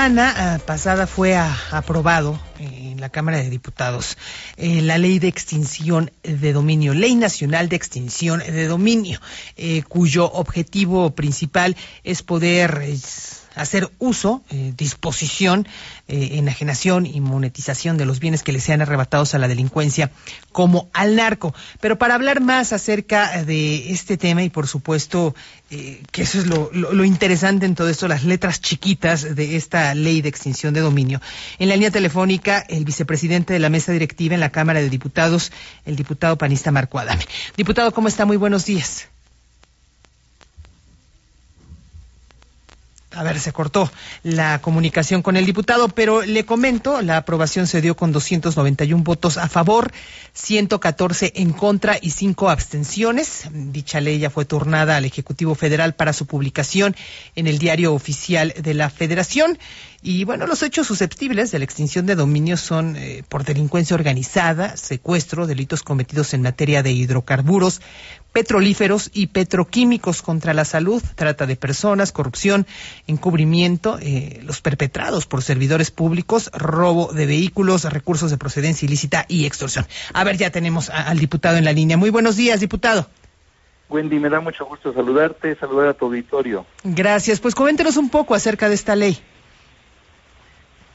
semana pasada fue aprobado en la Cámara de Diputados la Ley de Extinción de Dominio, Ley Nacional de Extinción de Dominio, cuyo objetivo principal es poder hacer uso, disposición, enajenación y monetización de los bienes que le sean arrebatados a la delincuencia como al narco. Pero para hablar más acerca de este tema y por supuesto que eso es lo interesante en todo esto, las letras chiquitas de esta ley de extinción de dominio, en la línea telefónica el vicepresidente de la mesa directiva en la Cámara de Diputados, el diputado panista Marco Adame. Diputado, ¿cómo está? Muy buenos días. A ver, se cortó la comunicación con el diputado, pero le comento, la aprobación se dio con 291 votos a favor, 114 en contra y 5 abstenciones. Dicha ley ya fue turnada al Ejecutivo Federal para su publicación en el Diario Oficial de la Federación. Y bueno, los hechos susceptibles de la extinción de dominio son por delincuencia organizada, secuestro, delitos cometidos en materia de hidrocarburos, petrolíferos y petroquímicos contra la salud, trata de personas, corrupción, encubrimiento, los perpetrados por servidores públicos, robo de vehículos, recursos de procedencia ilícita y extorsión. A ver, ya tenemos al diputado en la línea. Muy buenos días, diputado. Wendy, me da mucho gusto saludarte, saludar a tu auditorio. Gracias. Pues coméntenos un poco acerca de esta ley.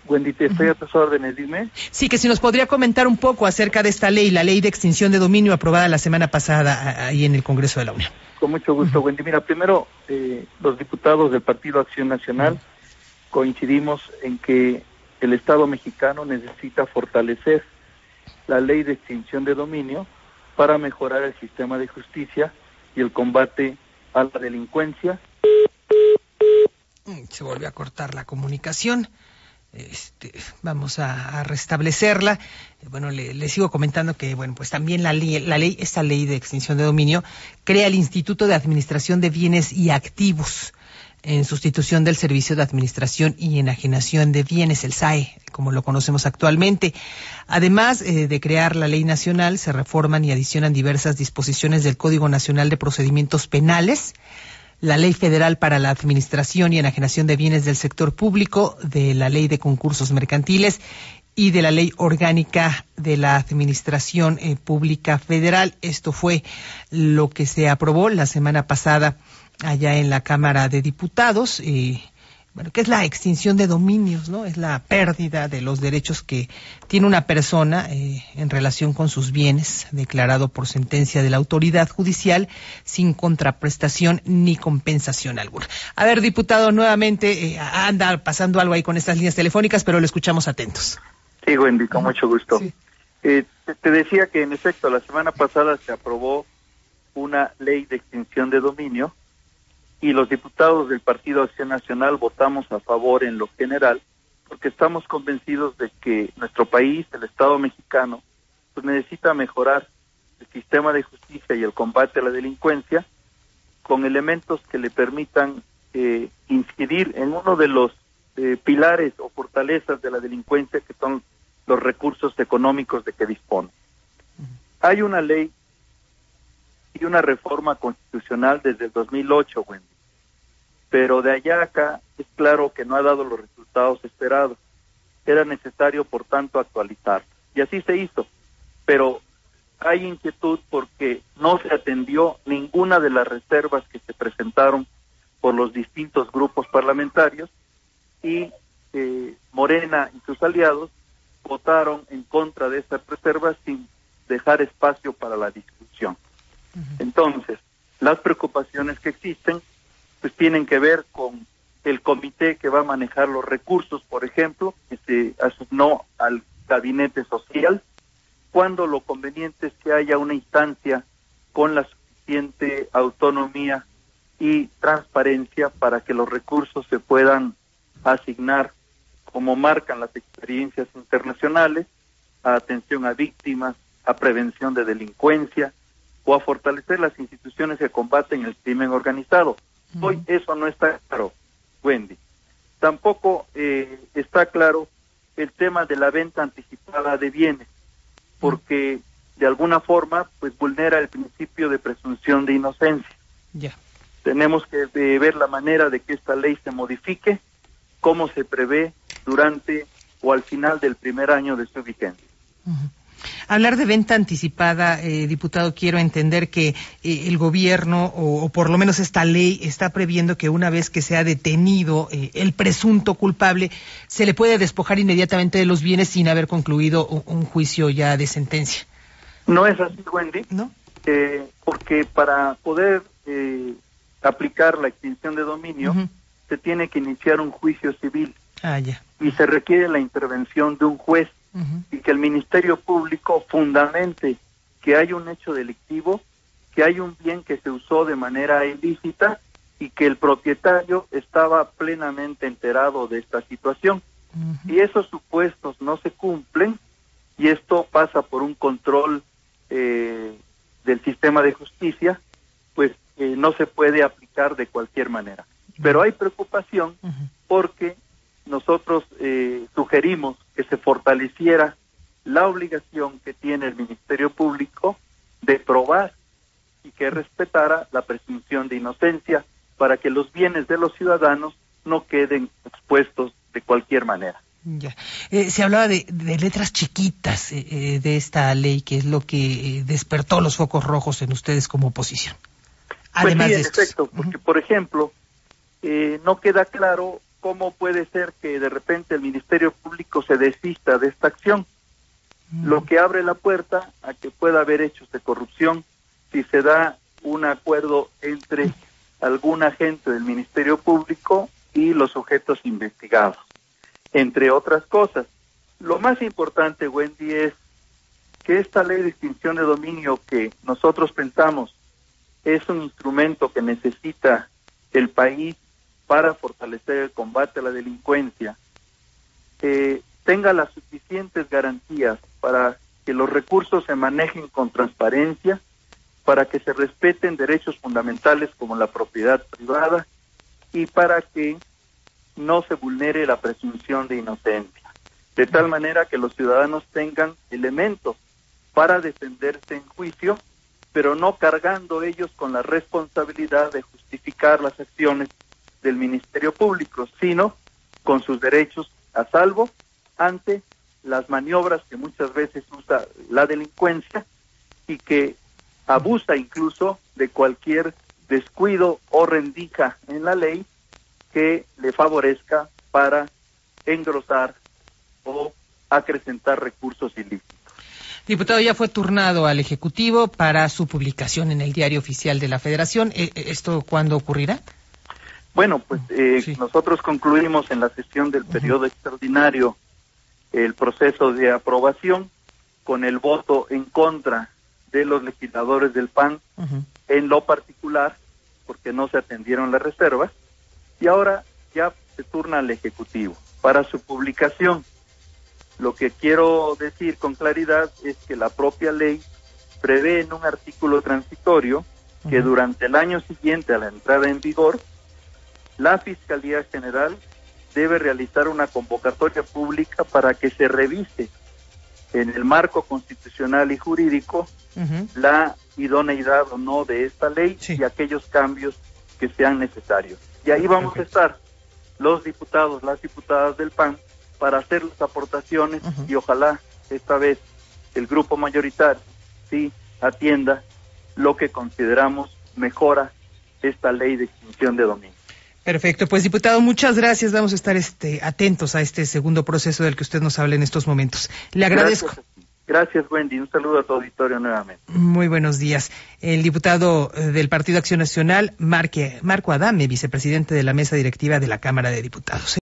Wendy, te estoy a tus órdenes, dime. Sí, que si nos podría comentar un poco acerca de esta ley, la ley de extinción de dominio aprobada la semana pasada ahí en el Congreso de la Unión. Con mucho gusto, Wendy. Mira, primero, los diputados del Partido Acción Nacional coincidimos en que el Estado mexicano necesita fortalecer la ley de extinción de dominio para mejorar el sistema de justicia y el combate a la delincuencia. Se volvió a cortar la comunicación. Vamos a restablecerla. Bueno, le sigo comentando que, bueno, pues también esta ley de extinción de dominio crea el Instituto de Administración de Bienes y Activos en sustitución del Servicio de Administración y Enajenación de Bienes, el SAE, como lo conocemos actualmente. Además de crear la ley nacional, se reforman y adicionan diversas disposiciones del Código Nacional de Procedimientos Penales, la Ley Federal para la Administración y Enajenación de Bienes del Sector Público, de la Ley de Concursos Mercantiles y de la Ley Orgánica de la Administración Pública Federal. Esto fue lo que se aprobó la semana pasada allá en la Cámara de Diputados. Bueno, que es la extinción de dominios, ¿no? Es la pérdida de los derechos que tiene una persona en relación con sus bienes, declarado por sentencia de la autoridad judicial, sin contraprestación ni compensación alguna. A ver, diputado, nuevamente anda pasando algo ahí con estas líneas telefónicas, pero lo escuchamos atentos. Sí, Wendy, con mucho gusto. Sí. Te decía que, en efecto, la semana pasada se aprobó una ley de extinción de dominio, y los diputados del Partido Acción Nacional votamos a favor en lo general, porque estamos convencidos de que nuestro país, el Estado mexicano, pues necesita mejorar el sistema de justicia y el combate a la delincuencia con elementos que le permitan incidir en uno de los pilares o fortalezas de la delincuencia, que son los recursos económicos de que dispone. Hay una ley y una reforma constitucional desde el 2008, Wendy. Pero de allá a acá es claro que no ha dado los resultados esperados. Era necesario, por tanto, actualizar. Y así se hizo. Pero hay inquietud porque no se atendió ninguna de las reservas que se presentaron por los distintos grupos parlamentarios, y Morena y sus aliados votaron en contra de esas reservas sin dejar espacio para la discusión. Entonces, las preocupaciones que existen pues tienen que ver con el comité que va a manejar los recursos, por ejemplo, que se asignó al gabinete social, cuando lo conveniente es que haya una instancia con la suficiente autonomía y transparencia para que los recursos se puedan asignar, como marcan las experiencias internacionales, a atención a víctimas, a prevención de delincuencia, o a fortalecer las instituciones que combaten el crimen organizado. Hoy eso no está claro, Wendy. Tampoco está claro el tema de la venta anticipada de bienes, porque de alguna forma pues vulnera el principio de presunción de inocencia. Tenemos que ver la manera de que esta ley se modifique como se prevé durante o al final del primer año de su vigencia. Hablar de venta anticipada, diputado, quiero entender que el gobierno, o por lo menos esta ley, está previendo que una vez que sea detenido el presunto culpable, se le puede despojar inmediatamente de los bienes sin haber concluido un juicio ya de sentencia. No es así, Wendy, ¿no? Porque para poder aplicar la extinción de dominio, se tiene que iniciar un juicio civil. Ya. Y se requiere la intervención de un juez. Y que el Ministerio Público fundamente que hay un hecho delictivo, que hay un bien que se usó de manera ilícita y que el propietario estaba plenamente enterado de esta situación. Y esos supuestos no se cumplen, y esto pasa por un control del sistema de justicia, pues no se puede aplicar de cualquier manera. Pero hay preocupación porque nosotros sugerimos que se fortaleciera la obligación que tiene el Ministerio Público de probar y que respetara la presunción de inocencia para que los bienes de los ciudadanos no queden expuestos de cualquier manera. Ya. Se hablaba de letras chiquitas de esta ley, que es lo que despertó los focos rojos en ustedes como oposición. Además pues sí, de en efecto, porque por ejemplo, no queda claro cómo puede ser que de repente el Ministerio Público se desista de esta acción, lo que abre la puerta a que pueda haber hechos de corrupción si se da un acuerdo entre algún agente del Ministerio Público y los sujetos investigados, entre otras cosas. Lo más importante, Wendy, es que esta ley de extinción de dominio, que nosotros pensamos es un instrumento que necesita el país para fortalecer el combate a la delincuencia, tenga las suficientes garantías para que los recursos se manejen con transparencia, para que se respeten derechos fundamentales como la propiedad privada y para que no se vulnere la presunción de inocencia, de tal manera que los ciudadanos tengan elementos para defenderse en juicio, pero no cargando ellos con la responsabilidad de justificar las acciones del Ministerio Público, sino con sus derechos a salvo ante las maniobras que muchas veces usa la delincuencia y que abusa incluso de cualquier descuido o rendija en la ley que le favorezca para engrosar o acrecentar recursos ilícitos. Diputado, ya fue turnado al Ejecutivo para su publicación en el Diario Oficial de la Federación. ¿Esto cuándo ocurrirá? Bueno, pues nosotros concluimos en la sesión del periodo extraordinario el proceso de aprobación con el voto en contra de los legisladores del PAN en lo particular, porque no se atendieron las reservas, y ahora ya se turna al Ejecutivo para su publicación. Lo que quiero decir con claridad es que la propia ley prevé en un artículo transitorio que durante el año siguiente a la entrada en vigor, la Fiscalía General debe realizar una convocatoria pública para que se revise en el marco constitucional y jurídico la idoneidad o no de esta ley y aquellos cambios que sean necesarios. Y ahí vamos a estar los diputados, las diputadas del PAN para hacer las aportaciones y ojalá esta vez el grupo mayoritario sí atienda lo que consideramos mejora esta ley de extinción de dominio. Perfecto, pues diputado, muchas gracias. Vamos a estar atentos a este segundo proceso del que usted nos habla en estos momentos. Le agradezco. Gracias, Wendy. Un saludo a tu auditorio nuevamente. Muy buenos días. El diputado del Partido Acción Nacional, Marco Adame, vicepresidente de la mesa directiva de la Cámara de Diputados.